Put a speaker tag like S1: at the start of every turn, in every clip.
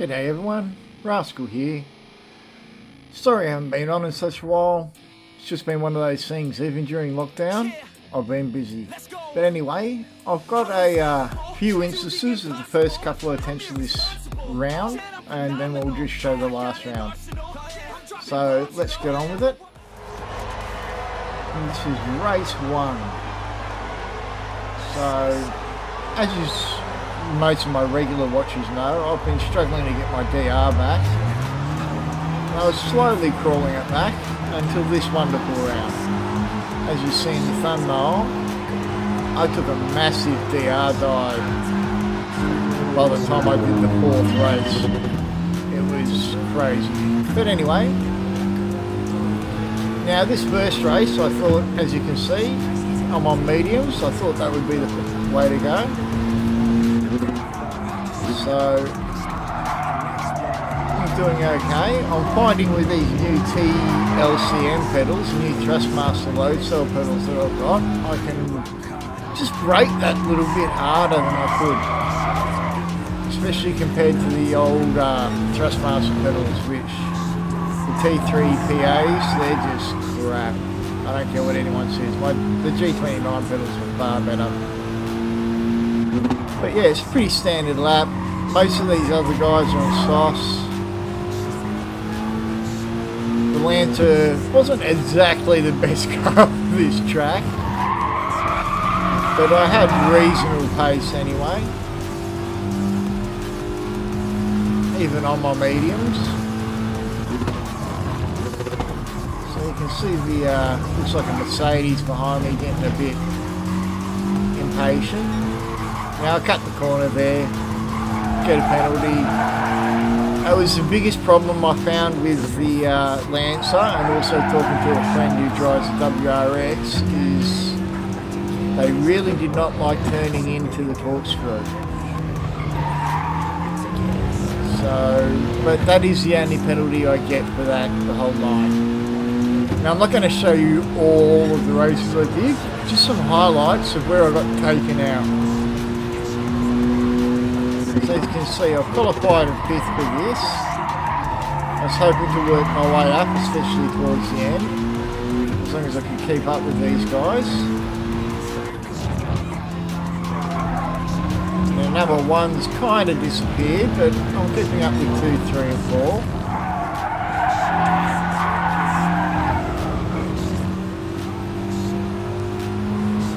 S1: G'day everyone, Rascal here. Sorry I haven't been on in such a while. It's just been one of those things. Even during lockdown, I've been busy. But anyway, I've got a few instances of the first couple of attempts of this round, and then we'll just show the last round. So let's get on with it. And this is race 1. So, as most of my regular watchers know, I've been struggling to get my DR back. I was slowly crawling it back until this wonderful round. As you see in the thumbnail, I took a massive DR dive by the time I did the 4th race. It was crazy. But anyway, now this first race, I thought, as you can see, I'm on mediums. I thought that would be the way to go. So, I'm doing okay. I'm finding with these new TLCM pedals, new Thrustmaster load cell pedals that I've got, I can just brake that little bit harder than I could. Especially compared to the old Thrustmaster pedals, which the T3 PAs, they're just crap. I don't care what anyone says. The G29 pedals are far better. But yeah, it's a pretty standard lap. Most of these other guys are on softs. The Lancer wasn't exactly the best car for this track, but I had reasonable pace anyway, even on my mediums. So you can see the, looks like a Mercedes behind me getting a bit impatient. Now I cut the corner there, get a penalty. That was the biggest problem I found with the Lancer, and also talking to a friend who drives a WRX, is they really did not like turning into the corkscrew. So, but that is the only penalty I get for that the whole night. Now I'm not going to show you all of the races I did, just some highlights of where I got taken out. So as you can see, I've qualified in 5th for this. I was hoping to work my way up, especially towards the end, as long as I can keep up with these guys. Now number 1's kind of disappeared, but I'm keeping up with 2, 3 and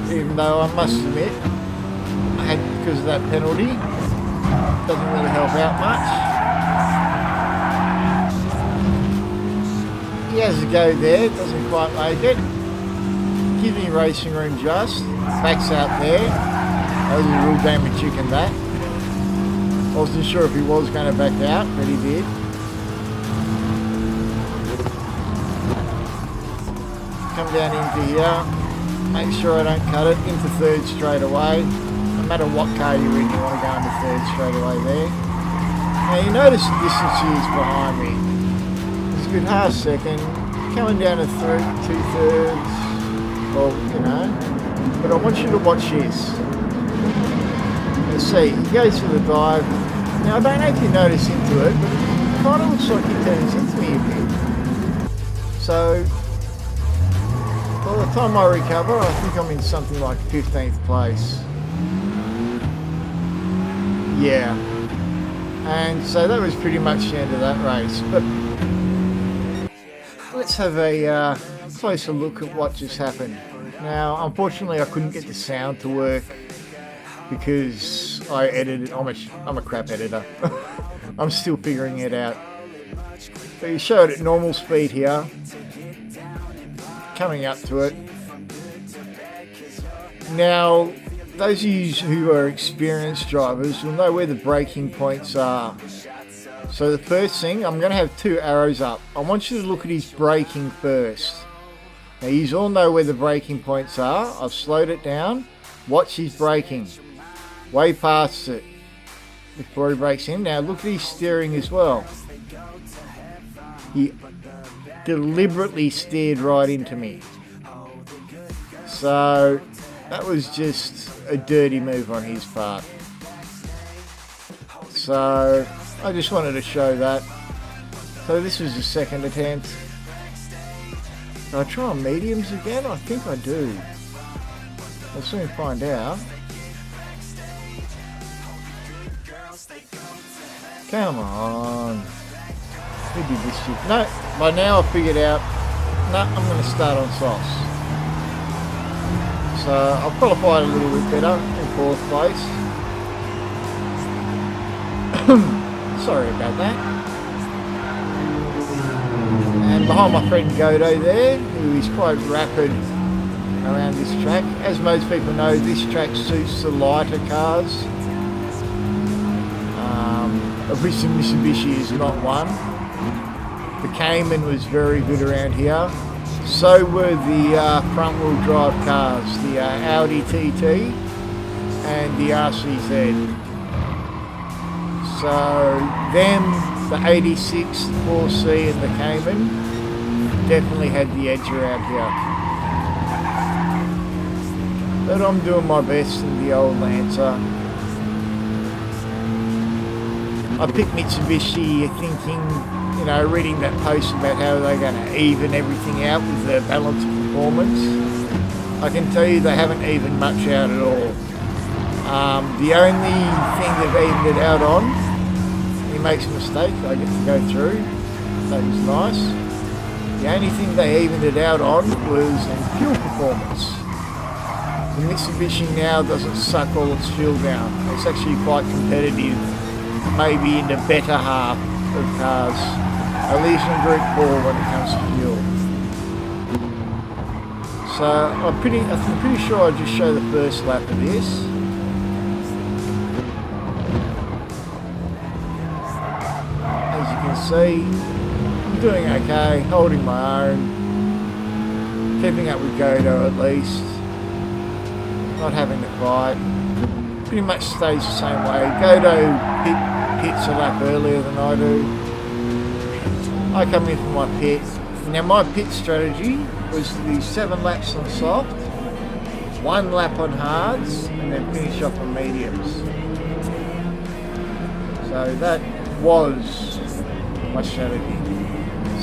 S1: 4. Even though I must admit, because of that penalty, doesn't really help out much. He has a go there, doesn't quite make it. Gives me racing room just. Backs out there. That was a real game of chicken that. I wasn't sure if he was going to back out, but he did. Come down into here. Make sure I don't cut it. Into 3rd straight away. No matter what car you're in, you want to go into 3rd straight away there. Now you notice the distance he is behind me. It's a bit half second, coming down to 2/3, well, you know. But I want you to watch this. Let's see, he goes for the dive. Now I don't know if you notice into it, but it kind of looks like he turns into me a bit. So, by the time I recover, I think I'm in something like 15th place. Yeah, and so that was pretty much the end of that race. But let's have a closer look at what just happened. Now, unfortunately, I couldn't get the sound to work because I edited. I'm a crap editor. I'm still figuring it out. But you show it at normal speed here, coming up to it. Now, those of you who are experienced drivers will know where the braking points are. So the first thing, I'm going to have 2 arrows up. I want you to look at his braking first. Now you all know where the braking points are. I've slowed it down. Watch his braking. Way past it before he brakes in. Now look at his steering as well. He deliberately steered right into me. So that was just a dirty move on his part. So I just wanted to show that. So this was the second attempt. Do I try on mediums again? I think I do. We'll soon find out. Come on. Who did this shit? No, by now I've figured out, no, I'm going to start on softs. So I've qualified a little bit better in 4th place. Sorry about that. And behind my friend Godo there, who is quite rapid around this track. As most people know, this track suits the lighter cars, of which the Mitsubishi is not one. The Cayman was very good around here. So were the front-wheel drive cars, the Audi TT and the RCZ. So them, the 86, the 4C and the Cayman definitely had the edge around here. But I'm doing my best in the old Lancer. I picked Mitsubishi thinking, you know, reading that post about how they're going to even everything out with their balanced performance. I can tell you they haven't evened much out at all. The only thing they've evened it out on, he makes a mistake, I get to go through. That was nice. The only thing they evened it out on was fuel performance. The Mitsubishi now doesn't suck all its fuel down. It's actually quite competitive, maybe in the better half of cars, at least in Group 4 when it comes to fuel. So I'm pretty sure I'll just show the first lap of this. As you can see, I'm doing okay, holding my own, keeping up with Godo at least, not having to fight. Pretty much stays the same way. Godo pits a lap earlier than I do. I come in for my pit. Now my pit strategy was to do 7 laps on soft, 1 lap on hards, and then finish off on mediums. So that was my strategy.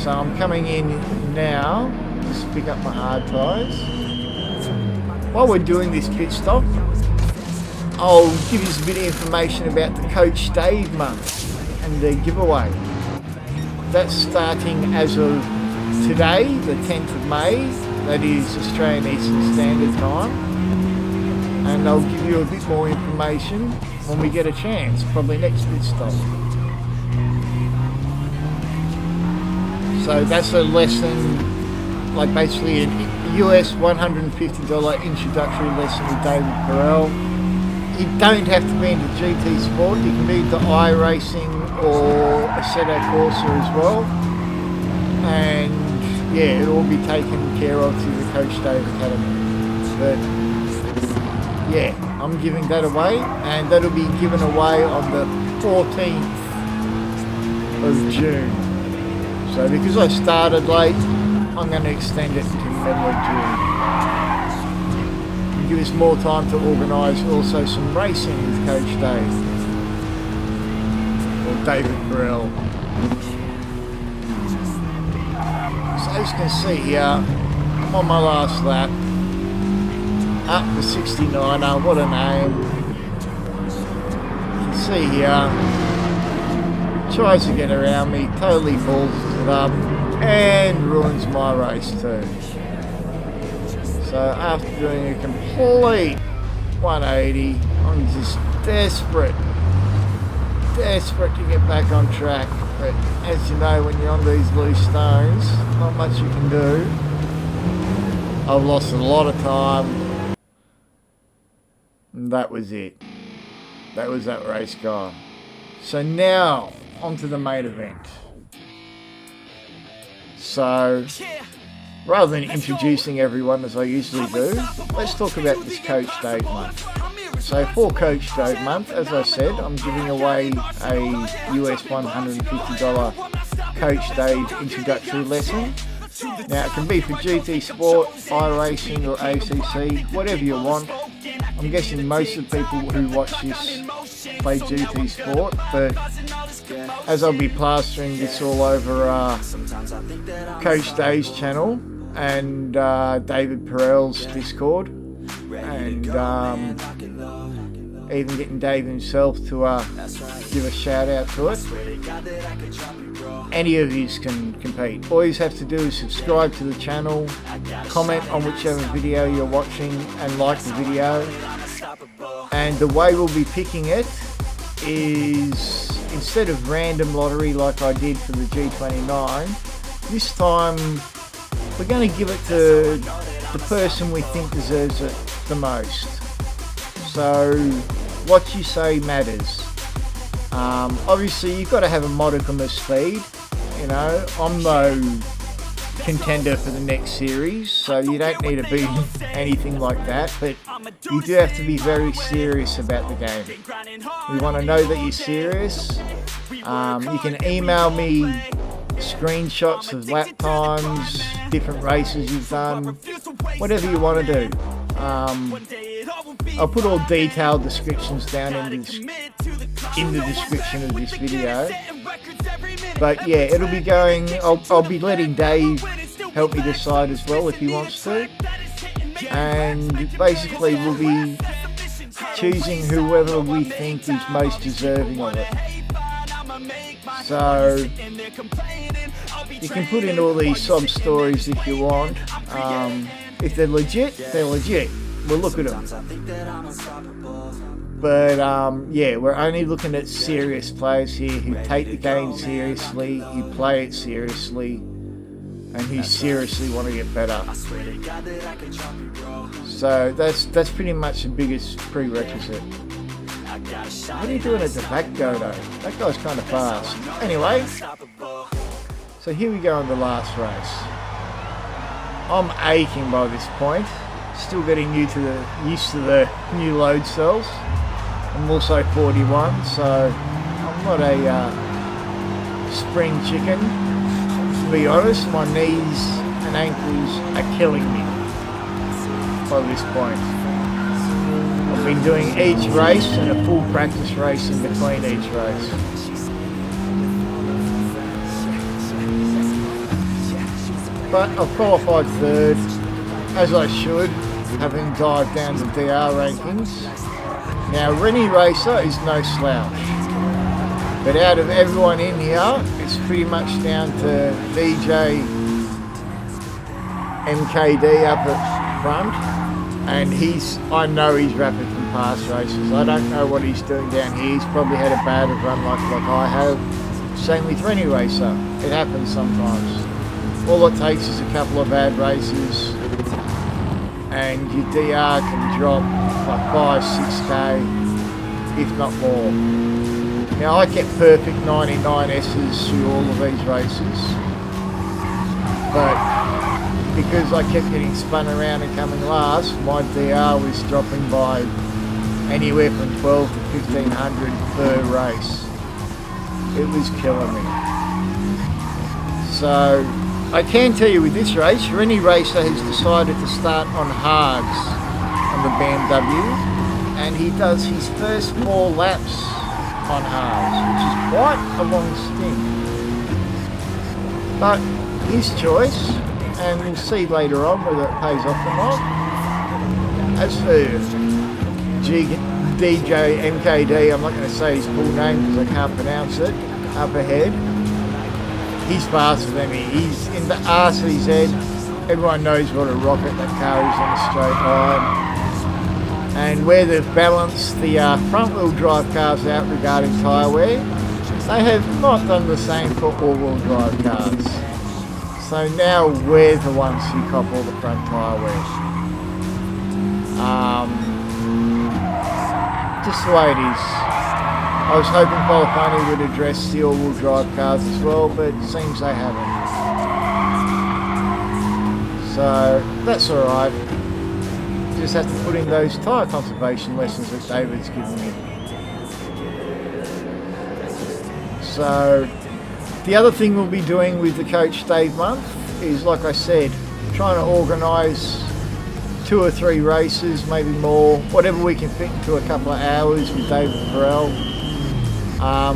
S1: So I'm coming in now just to pick up my hard tyres. While we're doing this pit stop, I'll give you a bit of information about the Coach Dave month and the giveaway. That's starting as of today, the 10th of May, that is Australian Eastern Standard Time. And I'll give you a bit more information when we get a chance, probably next pit stop. So that's a lesson, like basically a US $150 introductory lesson with David Perel. You don't have to be into GT sport, you can be into iRacing or a Seca Corsa as well. And yeah, it'll all be taken care of through the Coach Dave Academy. But yeah, I'm giving that away, and that'll be given away on the 14th of June. So because I started late, I'm going to extend it to the middle of June. Give us more time to organise also some racing with Coach Dave, or David Perel. So as you can see here, I'm on my last lap, up for 69er, what a name. You can see here, tries to get around me, totally balls it up, and ruins my race too. So after doing a complete 180, I'm just desperate to get back on track. But as you know, when you're on these loose stones, not much you can do. I've lost a lot of time. And that was it. That was that race car. So now, on to the main event. So, rather than introducing everyone as I usually do, let's talk about this Coach Dave month. So for Coach Dave month, as I said, I'm giving away a US $150 Coach Dave introductory lesson. Now it can be for GT Sport, iRacing or ACC, whatever you want. I'm guessing most of the people who watch this play GT Sport, but as I'll be plastering this all over Coach Dave's channel and David Perel's Discord, and even getting Dave himself to give a shout out to it. Any of you can compete. All you have to do is subscribe to the channel, comment on whichever video you're watching and like the video. And the way we'll be picking it is, instead of random lottery like I did for the G29, this time we're going to give it to the person we think deserves it the most. So what you say matters. Obviously you've got to have a modicum of speed. You know, I'm no contender for the next series, so you don't need to be anything like that, but you do have to be very serious about the game. We want to know that you're serious. You can email me screenshots of lap times, different races you've done, whatever you want to do. I'll put all detailed descriptions down in the description of this video. But yeah, it'll be going, I'll be letting Dave help me decide as well if he wants to. And basically we'll be choosing whoever we think is most deserving of it. So you can put in all these sob stories if you want. If they're legit, they're legit. We'll look at them. But yeah, we're only looking at serious players here who take the game seriously, who play it seriously, and who seriously want to get better. So that's pretty much the biggest prerequisite. What are you doing at the back go though? That guy's kind of fast. Anyway, so here we go on the last race. I'm aching by this point. Still getting used to the new load cells. I'm also 41, so I'm not a spring chicken. To be honest, my knees and ankles are killing me by this point. I've been doing each race and a full practice race in between each race. But I've qualified third, as I should, having dived down the DR rankings. Now, Rennie Racer is no slouch, but out of everyone in here, it's pretty much down to DJ MKD up at front, and I know he's rapid from past races. I don't know what he's doing down here. He's probably had a bad run like I have. Same with Rennie Racer. It happens sometimes. All it takes is a couple of bad races, and your DR can drop like 5-6k, if not more. Now I kept perfect 99S's through all of these races, but because I kept getting spun around and coming last, my DR was dropping by anywhere from 12 to 1500 per race. It was killing me. So I can tell you with this race, Rennie Racer has decided to start on hards on the BMW, and he does his first 4 laps on hards, which is quite a long stint. But his choice, and we'll see later on whether it pays off or not. As for DJ MKD, I'm not going to say his full name because I can't pronounce it, up ahead. He's faster than me. He's in the RCZ. Everyone knows what a rocket that car is on a straight line. And where they've balanced the front-wheel drive cars out regarding tyre wear, they have not done the same for all-wheel drive cars. So now we're the ones who cop all the front tyre wear. Just the way it is. I was hoping Polifani would address the all-wheel drive cars as well, but it seems they haven't. So that's alright. Just have to put in those tyre conservation lessons that David's given me. So the other thing we'll be doing with the Coach Dave month is, like I said, trying to organise 2 or 3 races, maybe more, whatever we can fit into a couple of hours with David Perel.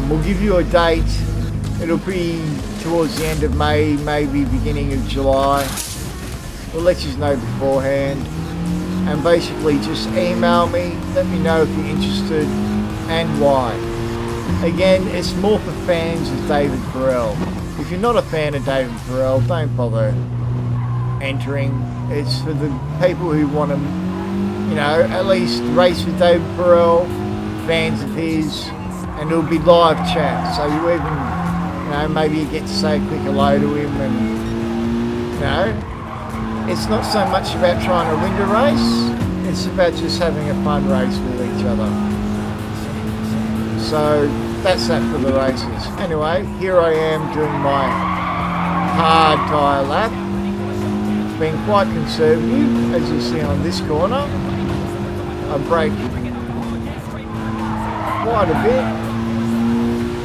S1: We'll give you a date It'll be towards the end of May, maybe beginning of July. We'll let you know beforehand. And basically just email me, let me know if you're interested and why. Again, it's more for fans of David Perel. If you're not a fan of David Perel, don't bother entering. It's for the people who want to, you know, at least race with David Perel, fans of his, and it'll be live chat. So you even, you know, maybe you get to say a quick hello to him, and, you know, it's not so much about trying to win the race, it's about just having a fun race with each other. So that's that for the races. Anyway, here I am doing my hard tyre lap. It's been quite conservative, as you see on this corner. I brake quite a bit.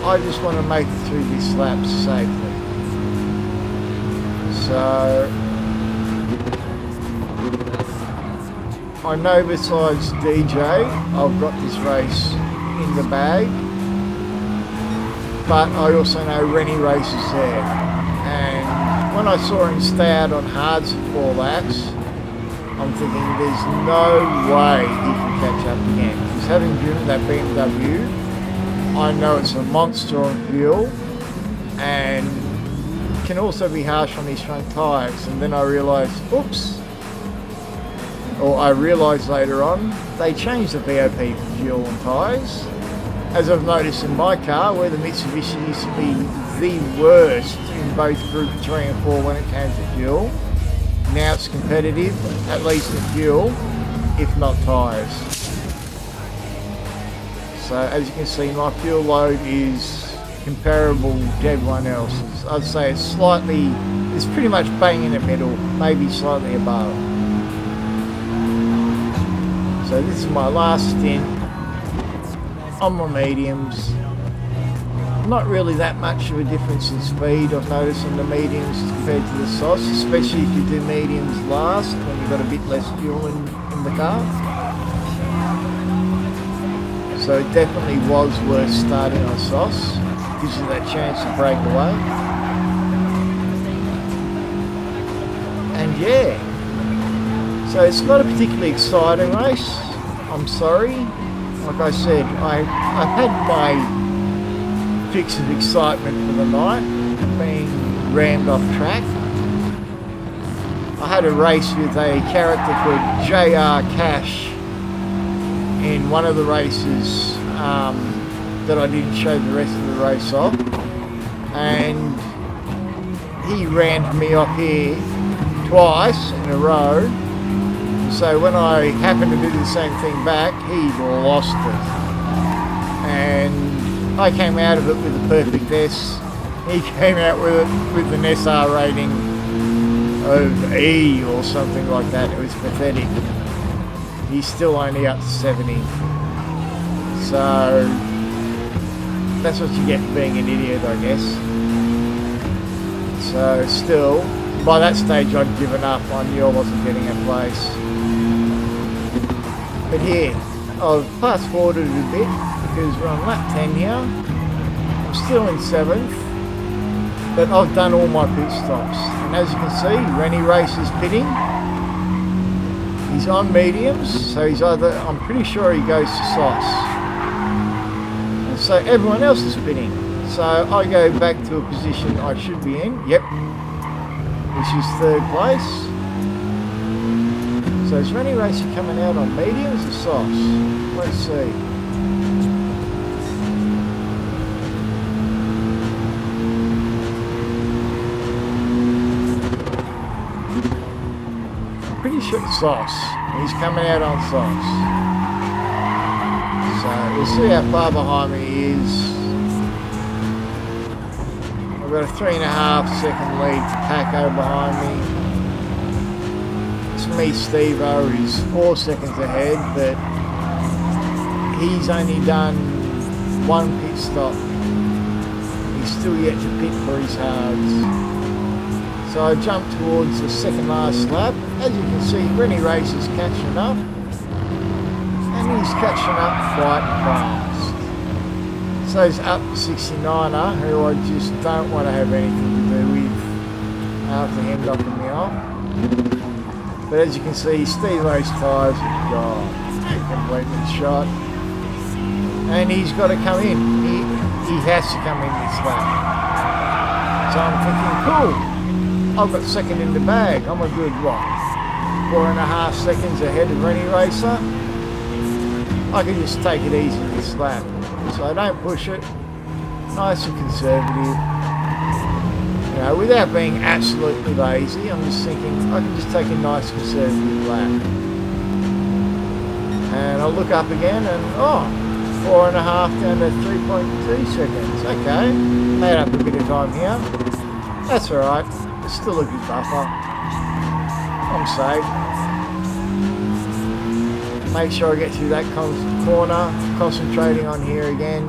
S1: I just want to make it through this lap safely. So I know besides DJ, I've got this race in the bag, but I also know Rennie races there. And when I saw him stay out on hards for 4 laps, I'm thinking there's no way he can catch up again. Because having driven that BMW, I know it's a monster on fuel and can also be harsh on his front tyres. And then I realised, oops, or I realised later on, they changed the BOP for fuel and tyres. As I've noticed in my car, where the Mitsubishi used to be the worst in both Group 3 and 4 when it came to fuel, now it's competitive, at least in fuel, if not tyres. So as you can see, my fuel load is comparable to everyone else's. I'd say it's slightly, it's pretty much bang in the middle, maybe slightly above. So this is my last stint on my mediums. Not really that much of a difference in speed I've noticed on the mediums compared to the softs, especially if you do mediums last when you've got a bit less fuel in the car. So it definitely was worth starting on softs. Gives you that chance to break away. And yeah, so it's not a particularly exciting race, I'm sorry. Like I said, I've had my fix of excitement for the night, being rammed off track. I had a race with a character called JR Cash in one of the races that I didn't show the rest of the race off, and he rammed me off here twice in a row. So when I happened to do the same thing back, he lost it. And I came out of it with a perfect S. He came out with it with an SR rating of E or something like that. It was pathetic. He's still only up to 70. So that's what you get for being an idiot, I guess. So still, by that stage I'd given up. I knew I wasn't getting a place. But here, I've fast forwarded a bit because we're on lap 10 here. I'm still in 7th, but I've done all my pit stops. And as you can see, Rennie races pitting. He's on mediums, so he's either, I'm pretty sure he goes to softs. And so everyone else is pitting. So I go back to a position I should be in, yep, which is 3rd place. So is Rennie Racer coming out on mediums or softs? Let's see. Pretty sure it's softs. He's coming out on softs. So we'll see how far behind me he is. I've got a 3.5 second lead to Paco behind me. It's me, Steve-O, who's 4 seconds ahead, but he's only done 1 pit stop. He's still yet to pit for his hards. So I jumped towards the 2nd last lap. As you can see, Rennie Race is catching up. And he's catching up quite fast. So he's up 69er, who I just don't want to have anything to do with after him knocking me off. But as you can see, Steve-O's tyres are gone. They're completely shot. And he's got to come in. He has to come in this lap. So I'm thinking, cool, I've got second in the bag. I'm a good, what, 4.5 seconds ahead of Rennie Racer. I can just take it easy this lap. So I don't push it. Nice and conservative. You know, without being absolutely lazy, I'm just thinking I can just take a nice conservative lap. And I'll look up again and, oh, 4.5 down to 3.2 seconds. Okay, made up a bit of time here. That's alright. It's still a good buffer. I'm safe. Make sure I get through that corner. Concentrating on here again.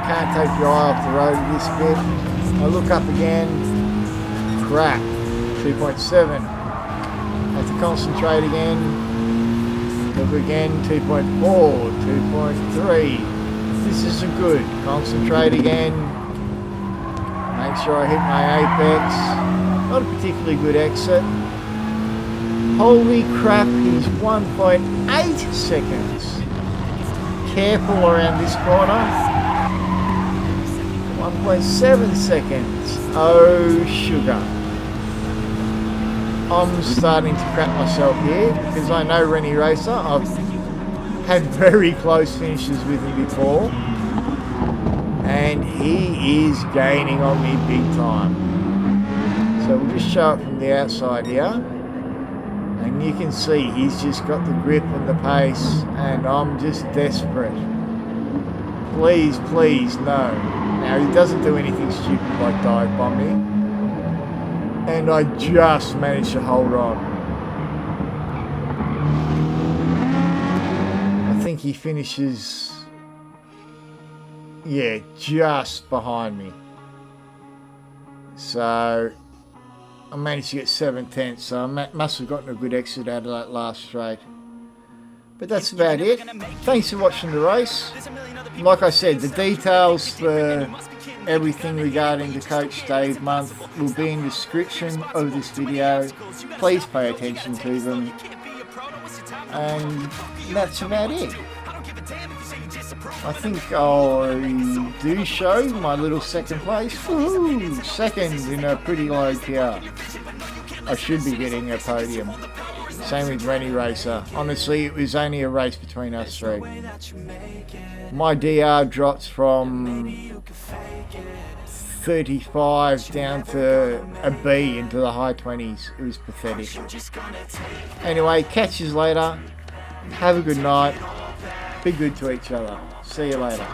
S1: Can't take your eye off the road a this bit. I look up again. Crap. 2.7. Have to concentrate again. Look again, 2.4, 2.3. This isn't good. Concentrate again. Make sure I hit my apex. Not a particularly good exit. Holy crap, he's 1.8 seconds. Careful around this corner. 1.7 seconds. Oh, sugar. I'm starting to crap myself here because I know Rennie Racer. I've had very close finishes with him before, and he is gaining on me big time. So we'll just show it from the outside here, and you can see he's just got the grip and the pace, and I'm just desperate. Please, please, no. Now he doesn't do anything stupid like dive bombing. And I just managed to hold on. I think he finishes, yeah, just behind me. So I managed to get 7/10, so I must have gotten a good exit out of that last straight. But that's about it. Thanks for watching the race. Like I said, the details for everything regarding the Coach Dave month will be in the description of this video. Please pay attention to them. And that's about it. I think I do show my little second place. Woohoo! Second in a pretty low PR. I should be getting a podium. Same with Rennie Racer. Honestly, it was only a race between us three. My DR dropped from 35 down to a B into the high 20s. It was pathetic. Anyway, catch you later. Have a good night. Be good to each other. See you later.